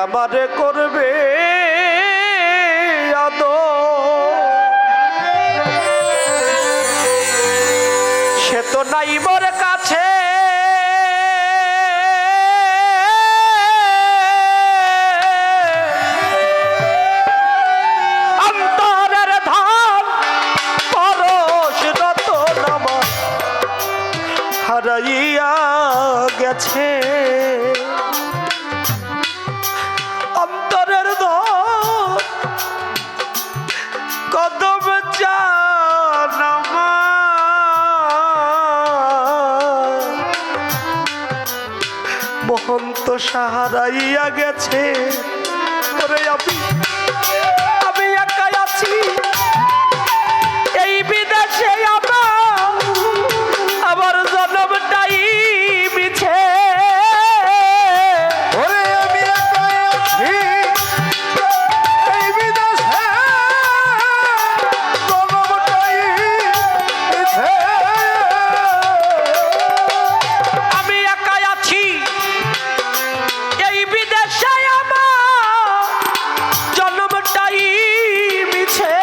আমারে করবে সে তো নাই মোর কাছে অন্তরের ধান পরশ রতন আমার হারাইয়া গেছে অন্তরের ধন কদম জানামা মহন্ত সাহারাইয়া গেছে ওরে আমি একাই আছি এই বিদেশে আমার জন্মটাই মিছে ওরে আমি একাই আছি এই বিদেশে জন্মটাই মিছে আমি একাই আছি এই বিদেশে আমার জন্মটাই মিছে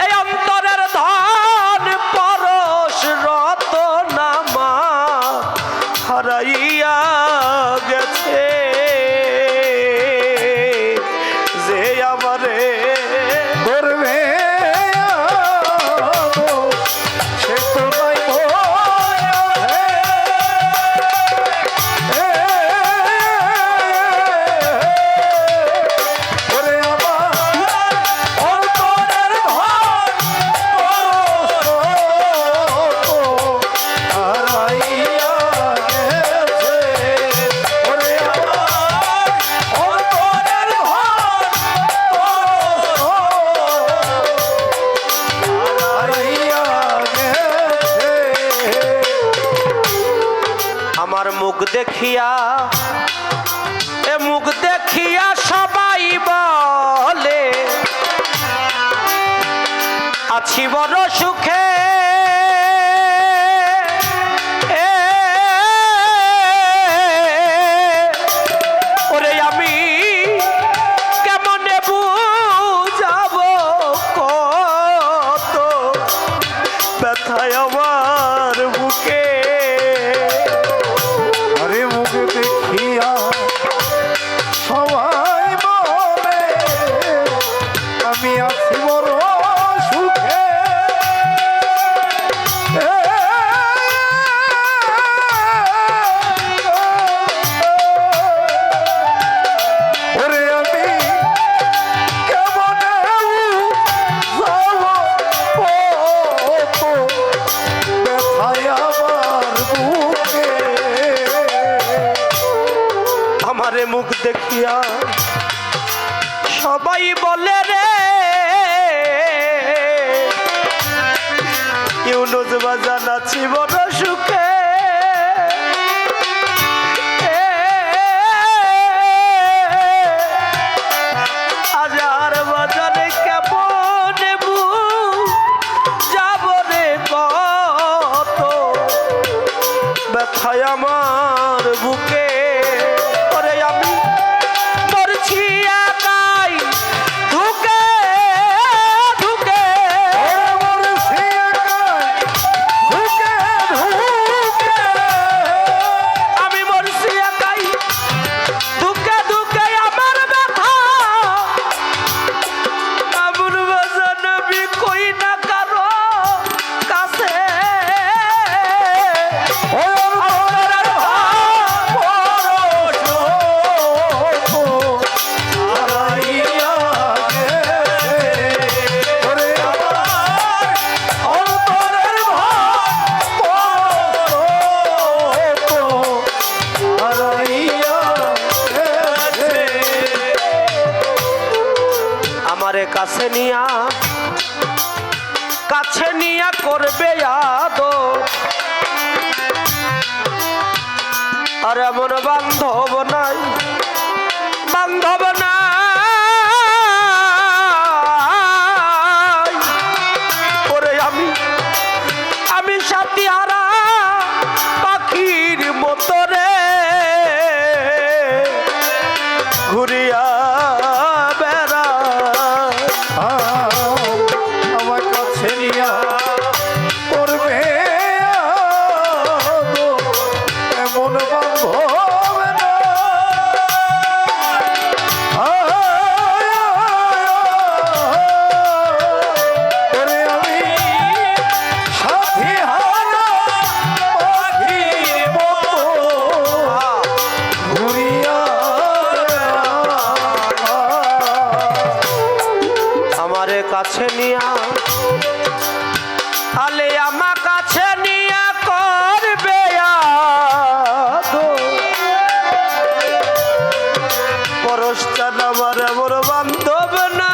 এই অন্তরের ধন পরশ রতন আমার হারাইয়া গেছে যে আমারে করবে সে তো নাই ওরে আমার অন্তরের ধন হারাইয়া গেছে ওরে আমার অন্তরের ধন হারাইয়া গেছে আমার মুখ দেখিয়া এ মুখ দেখিয়া সবাই বলে আছি বড় সুখে ওরে আমি কেমনে বুঝাবো কত ব্যথায় আমার বুকে আরে মুখ দেখিয়া সবাই বলে আমি আছি বড় সুখে ওরে আমি কেমনে যাব ব্যথায় আমার বুকে আমারে মুখ দেখিয়া সবাই বলে রে ইউনুস বাজান আছি বড় সুখে হাজার বাজারে কেমন যাব রে কত ব্যথায় আমার বুকে ওরে আমি মরছি একাই ঢুকে ঢুকে মরছি একাই ঢুকে ঢুকে আমি মরছি একাই ঢুকে ঢুকে আমার ব্যথা আবুল বাজার নবী কই না কারো কাছে আমারে কাছে নিয়া করবে আদর আর এমন বান্ধব নাই ওরে আমি সাথী হারা পাখির মতো রে ঘুরিয়া করবে এমন বান্ধব না। ওরে আমি সাথী হারা পাখির মতো ঘুরিয়া আমারে কাছে নিয়া আলে আমার কাছে নিয়া করবে পরশচান আমার এমন বান্ধব না।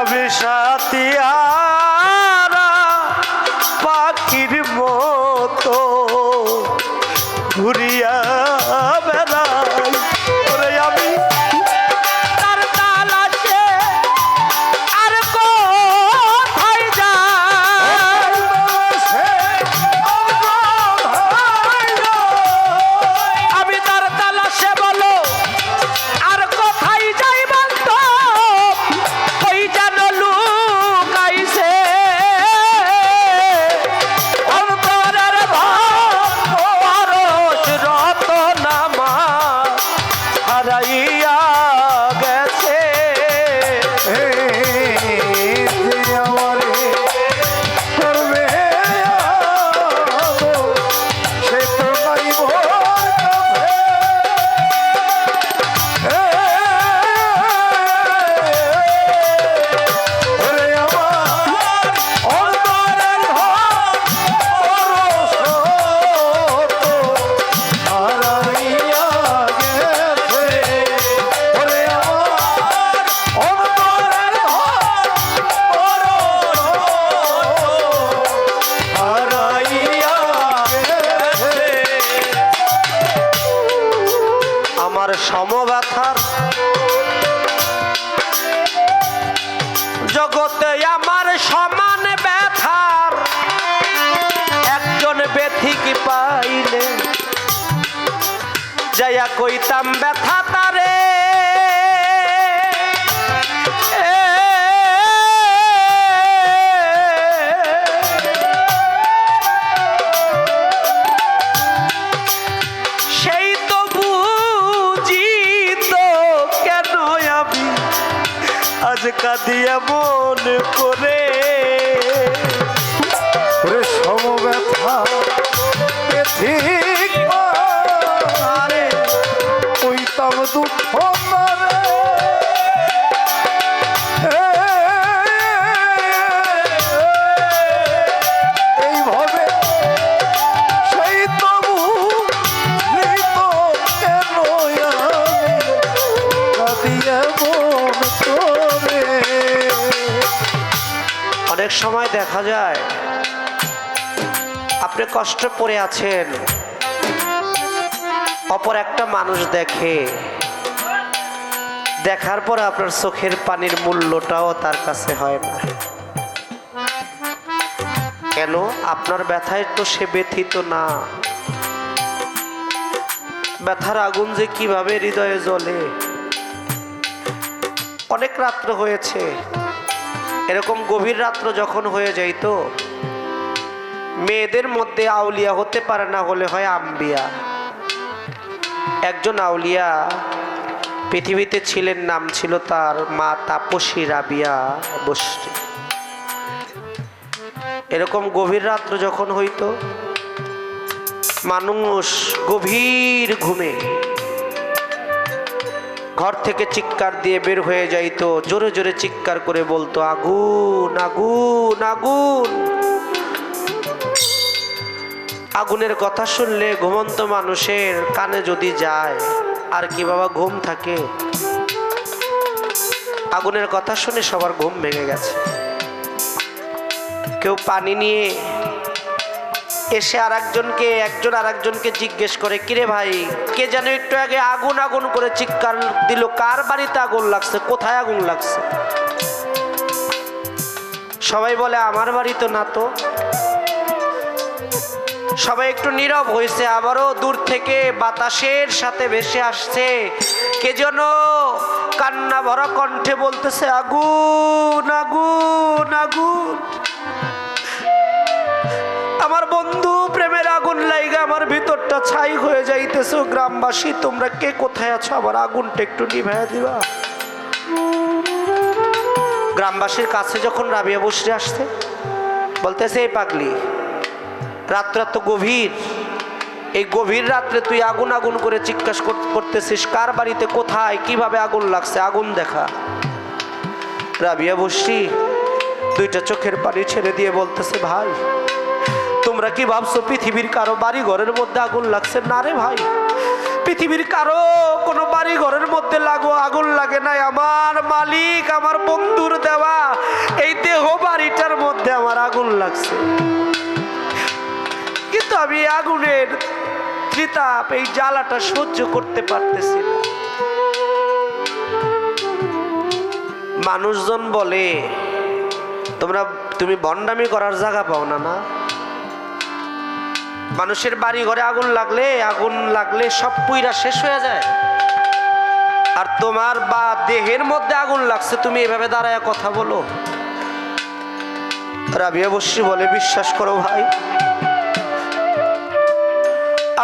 আমি সাথী হারা পাখির মতো ঘুরিয়া বেড়াই। ওরে আমি তার তালাশে আর কোথায় যাই। আমি তার তালাশে বলো আর কোথায় যাই বান্ধব ওই যেন লুকাইছে অন্তরের পরশ রতন আমার হারাইয়া গেছে। আমারে করবে সে তো নাই মোর আমার সমব্যথার জগতে আমার সমান ব্যথার একজন ব্যথিক পাইলে যাইয়া কইতাম ব্যথা তারে। সেই তো বুঝিত কেন আমি আজ কাঁদিয়া মন করে। সমব্যথা ঠিক আরে কইতাম দুঃখ মারে এইভাবে সেই তবু মৃত কেন কাঁদিয়া মন করে। অনেক সময় দেখা যায় আপনি কষ্ট পড়ে আছেন, অপর একটা মানুষ দেখে, দেখার পর আপনার চোখের পানির মূল্যটাও তার কাছে হয় না। কেন? আপনার ব্যথায় তো সে ব্যথিত না। ব্যথার আগুন যে কিভাবে হৃদয়ে জ্বলে। অনেক রাত্র হয়েছে, এরকম গভীর রাত্র যখন হয়ে যাইতো, মেয়েদের মধ্যে আউলিয়া হতে পারে না, হলে হয় আম্বিয়া। একজন আউলিয়া পৃথিবীতে ছিলেন, নাম ছিল তার মা তাপসী রাবিয়া বসরি। এরকম গভীর রাত্র যখন হইতো, মানুষ গভীর ঘুমে ঘর থেকে চিৎকার দিয়ে বের হয়ে যাইতো, জোরে জোরে চিৎকার করে বলতো, আগুন আগুন আগুন। আগুনের কথা শুনলে ঘুমন্ত মানুষের কানে যদি যায় আর কি বাবা ঘুম থাকে? আগুনের কথা শুনে সবার ঘুম ভেঙে গেছে। কেউ পানি নিয়ে এসে একজন আরেকজনকে জিজ্ঞেস করে, কিরে ভাই, কে যেন একটু আগে আগুন আগুন করে চিৎকার দিল, কার বাড়িতে আগুন লাগছে, কোথায় আগুন লাগছে? সবাই বলে, আমার বাড়ি তো না তো। সবাই একটু নীরব হয়েছে। আবারও দূর থেকে বাতাসের সাথে ভেসে আসছে কে যেন কান্না ভরা কণ্ঠে বলতেছে, আগুন আগুন আগুন। আমার বন্ধু প্রেমের আগুন লাইগা আমার ভিতরটা ছাই হয়ে যাইতেছে। গ্রামবাসী তোমরা কে কোথায় আছো, আমার আগুনটা একটু নিভাইয়া দিবা। গ্রামবাসীর কাছে যখন রাবিয়া বসরে আসছে, বলতেছে, এই পাগলি, রাতটা তো গভীর, এই গভীর রাত্রে তুই আগুন আগুন করে চিৎকার করতেছিস, কার বাড়িতে কোথায় কিভাবে আগুন লাগছে, আগুন দেখা। রাবিয়া বসরি দুইটা চোখের পানি ছেড়ে দিয়ে বলতেছে, ভাই তোমরা কি ভাবছো পৃথিবীর কারো বাড়ি ঘরের মধ্যে আগুন লাগছে? না রে ভাই, পৃথিবীর কারো কোনো বাড়ি ঘরের মধ্যে আগুন লাগে নাই। আমার মালিক, আমার বন্ধুর দেওয়া এই দেহ বাড়িটার মধ্যে আমার আগুন লাগছে। কিন্তু আমি আগুনের ত্রিতাপ, এই জ্বালাটা সহ্য করতে পারতেছি না। মানুষজন বলে, তুমি ভণ্ডামি করার জায়গা পাও না। না, মানুষের বাড়ি ঘরে আগুন লাগলে সব পুইরা শেষ হয়ে যায়, আর তোমার বা দেহের মধ্যে আগুন লাগছে, তুমি এভাবে দাঁড়ায় কথা বলো। রাবিয়া বসরি বলে, বিশ্বাস করো ভাই,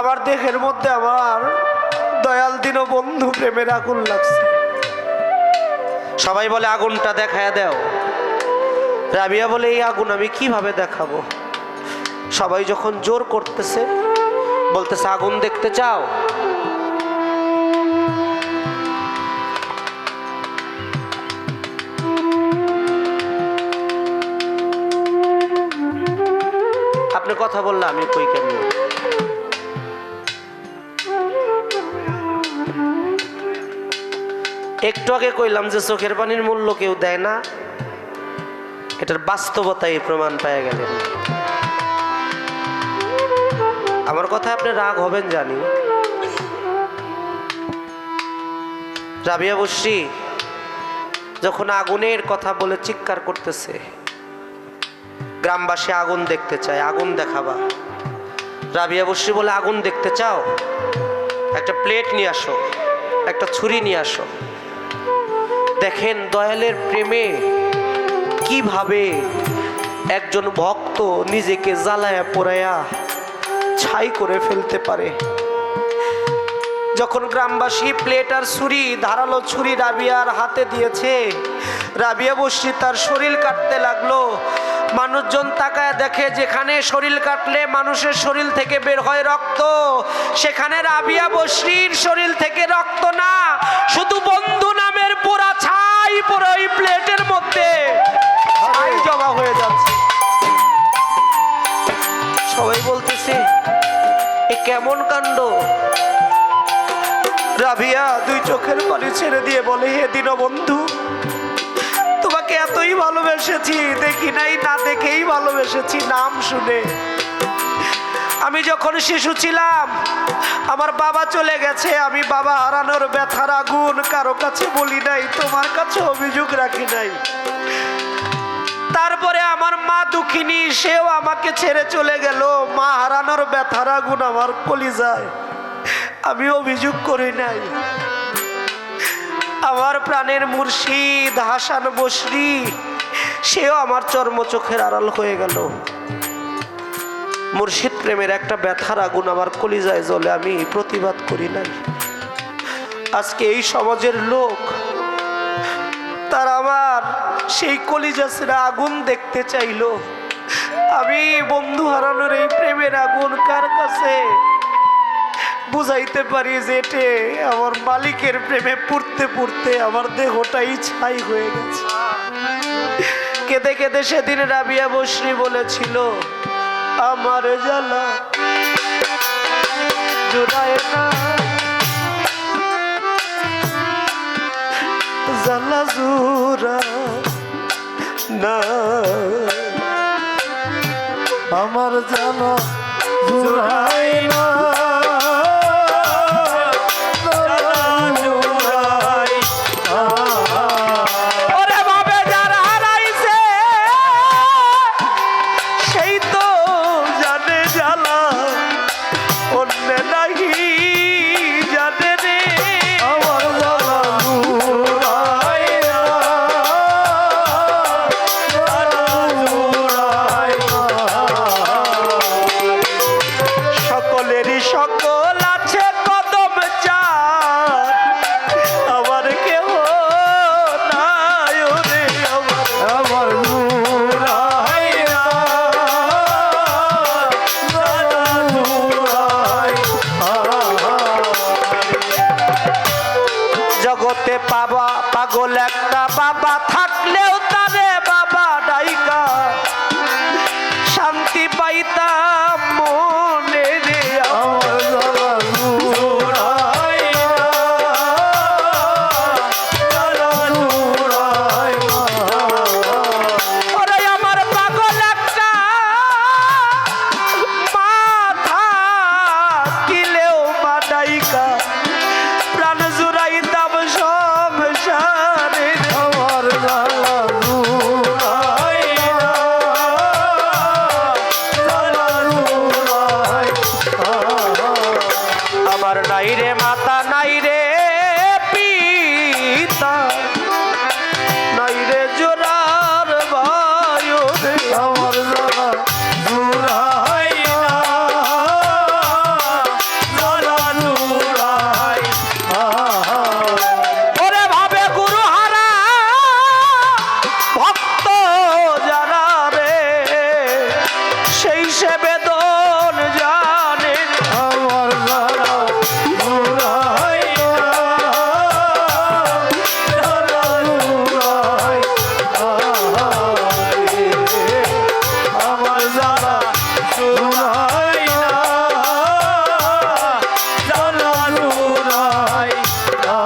আমার দেহের মধ্যে আমার দয়াল দীনবন্ধু প্রেমের আগুন লাগছে। সবাই বলে, আগুনটা দেখায় দাও। রাবিয়া বলে, এই আগুন আমি কিভাবে দেখাবো? সবাই যখন জোর করতেছে, বলতেছে, আগুন দেখতে চাও? আপনি কথা বললে আমি কই কেন? একটু আগে কইলাম যে চোখের পানির মূল্য কেউ দেয় না, এটার বাস্তবতাই প্রমাণ পেয়ে গেলেন। আমার কথা আপনি রাগ হবেন জানি। রাবিয়া বসরি যখন আগুনের কথা বলে চিৎকার করতেছে, গ্রামবাসী আগুন দেখতে চায়, আগুন দেখাবা। রাবিয়া বসরি বলে, আগুন দেখতে চাও? একটা প্লেট নিয়ে আসো, একটা ছুরি নিয়ে আসো। দেখেন দয়ালের প্রেমে কিভাবে একজন ভক্ত নিজেকে জ্বালায়া পোড়ায়া ছাই করে ফেলতে পারে। যখন গ্রামবাসী প্লেট আর ছুরি, ধারালো ছুরি রাবিয়ার হাতে দিয়েছে, রাবিয়া বসরি তার শরীর কাটতে লাগলো। মানুষজন তাকায় দেখে, যেখানে শরীর কাটলে মানুষের শরীর থেকে বের হয় রক্ত, সেখানে রাবিয়া বসরির শরীর থেকে রক্ত না, শুধু বন্ধু নামের পোড়া ছাই পুরো ওই প্লেটের মধ্যে ছাই জমা হয়ে যাচ্ছে। সবাই বলতেছে, এ কেমন কাণ্ড? রাবিয়া দুই চোখের পানি ছেড়ে দিয়ে বলে, হে দীনবন্ধু, তোমাকে এতই ভালোবেসেছি, দেখি নাই, না দেখেই ভালোবেসেছি নাম শুনে। আমি যখন শিশু ছিলাম, আমার বাবা চলে গেছে, আমি বাবা হারানোর ব্যথার আগুন কারো কাছে বলি নাই, তোমার কাছে অভিযোগ রাখি নাই। তারপরে আমার মা দুঃখিনী, সেও আমাকে ছেড়ে চলে গেল, মা হারানোর ব্যথার আগুন আমার কলিজায়, আমি অভিযোগ করি নাই। আমার প্রাণের মুর্শিদ হাসান বসরি, সেও আমার চর্মচোখের আড়াল হয়ে গেল। মুর্শিদ প্রেমের একটা ব্যথার আগুন আমার কলিজায় জ্বলে, আমি প্রতিবাদ করি নাই। আজকে এই সমাজের লোক, তারা আমার সেই কলিজা ছেড়ে আগুন দেখতে চাইলো। আমি বন্ধু হারানোর এই প্রেমের আগুন কার কাছে বুঝাইতে পারি যে এটে আমার মালিকের প্রেমে পুড়তে পুড়তে আমার দেহটাই ছাই হয়ে গেছে। কেঁদে কেঁদে সেদিন রাবিয়া বসরি বলেছিল, আমার জ্বালা জোড়ায় না, জ্বালা জোড়া না, আমার জ্বালা জোড়ায় না, পাগল একটা বাবা থাকলেও তারে বাবা ডাইকা শান্তি পাইতাম মনে রে আমার জ্বালা জুড়াই না, জ্বালা জুড়াই না। ওরে আমার পাগল একটা মাথা কিলেও মাডাইকা প্রাণ জুড়াইতাম সংসারে আমার জ্বালা জুড়াই না, জ্বালা জুড়াই না। আমার নাই রে মাতা নাই রে পিতা নাই রে জোরার বায়ু রে আমার জ্বালা জুড়াই না, জ্বালা জুড়াই না। ওরে ভাবে গুরু হারা ভক্ত যারা রে সেই সে বেদন জানে আমার জ্বালা জুড়াই না, জ্বালা জুড়াই না। আমার জ্বালা জুড়াই না, জ্বালা জুড়াই না।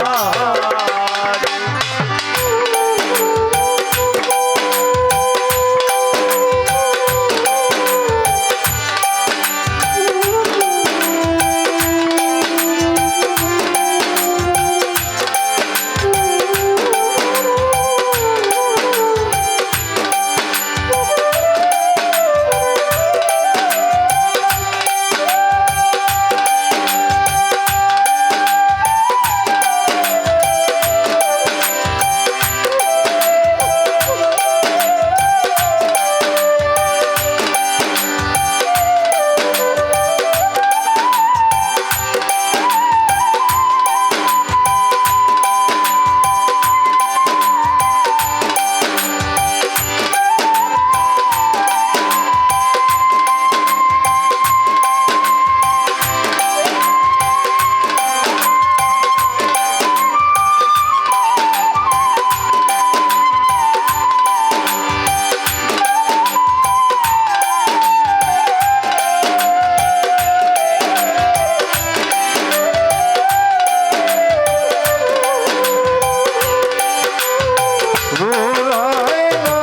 জুড়াই না,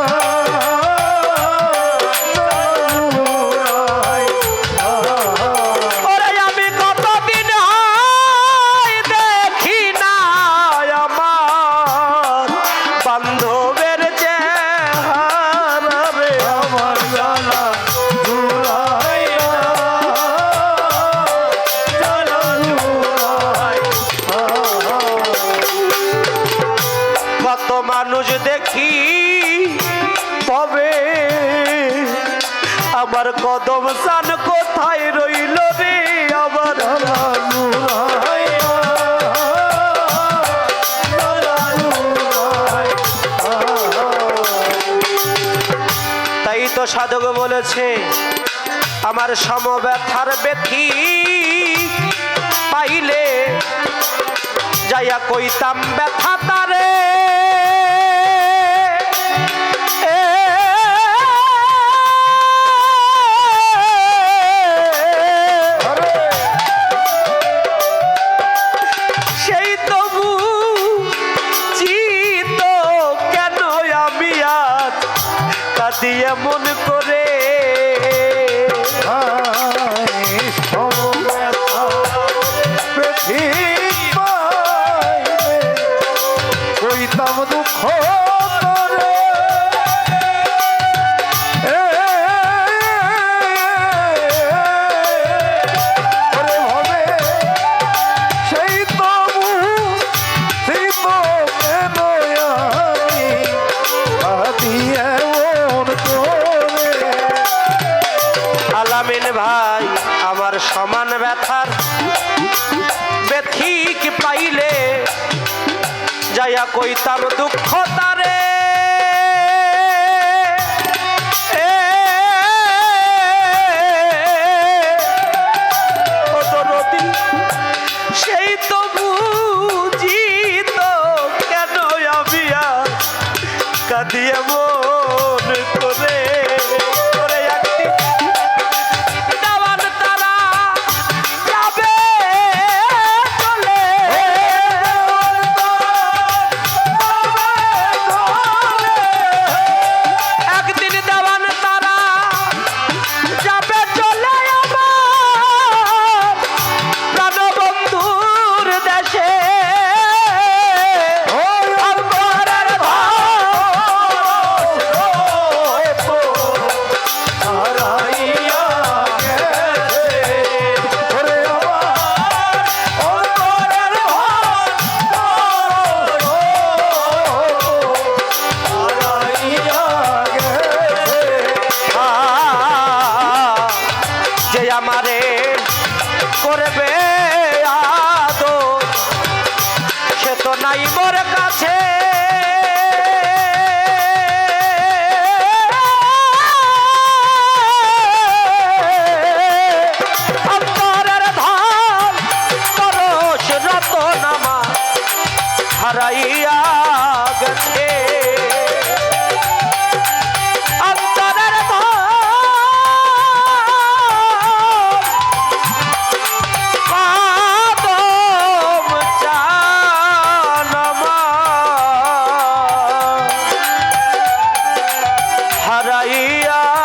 জুড়াই না। ওরে আমি কতদিন হয় দেখি না আমার বান্ধবের চেহারা রে আমার জ্বালা জুড়াই না, জ্বালা জুড়াই না। কত মানুষ দেখি তবে আমার কদম সান কোথায় রইল রে আমার জ্বালা জুড়াই না, জ্বালা জুড়াই না। তাই তো সাধক বলেছে আমার সমব্যথার ব্যথি পাইলে যাইয়া কইতাম ব্যথা তারে সেই তবু চিত কেন আমি আজ কাঁদি এমন করে কইতাম দুঃখ তোরে, ওরে ভবে সেই তবু শীত কেন আমি কাঁদি এমন করে। আলামিন ভাই আমার সমান ব্যথার ব্যথিক পাইলে যাইয়া কইতাম দুঃখ তারে সেই তো বুঝি তো কেন আমি হারাইয়া গেছে অন্তরের কদম চানমা হারাইয়া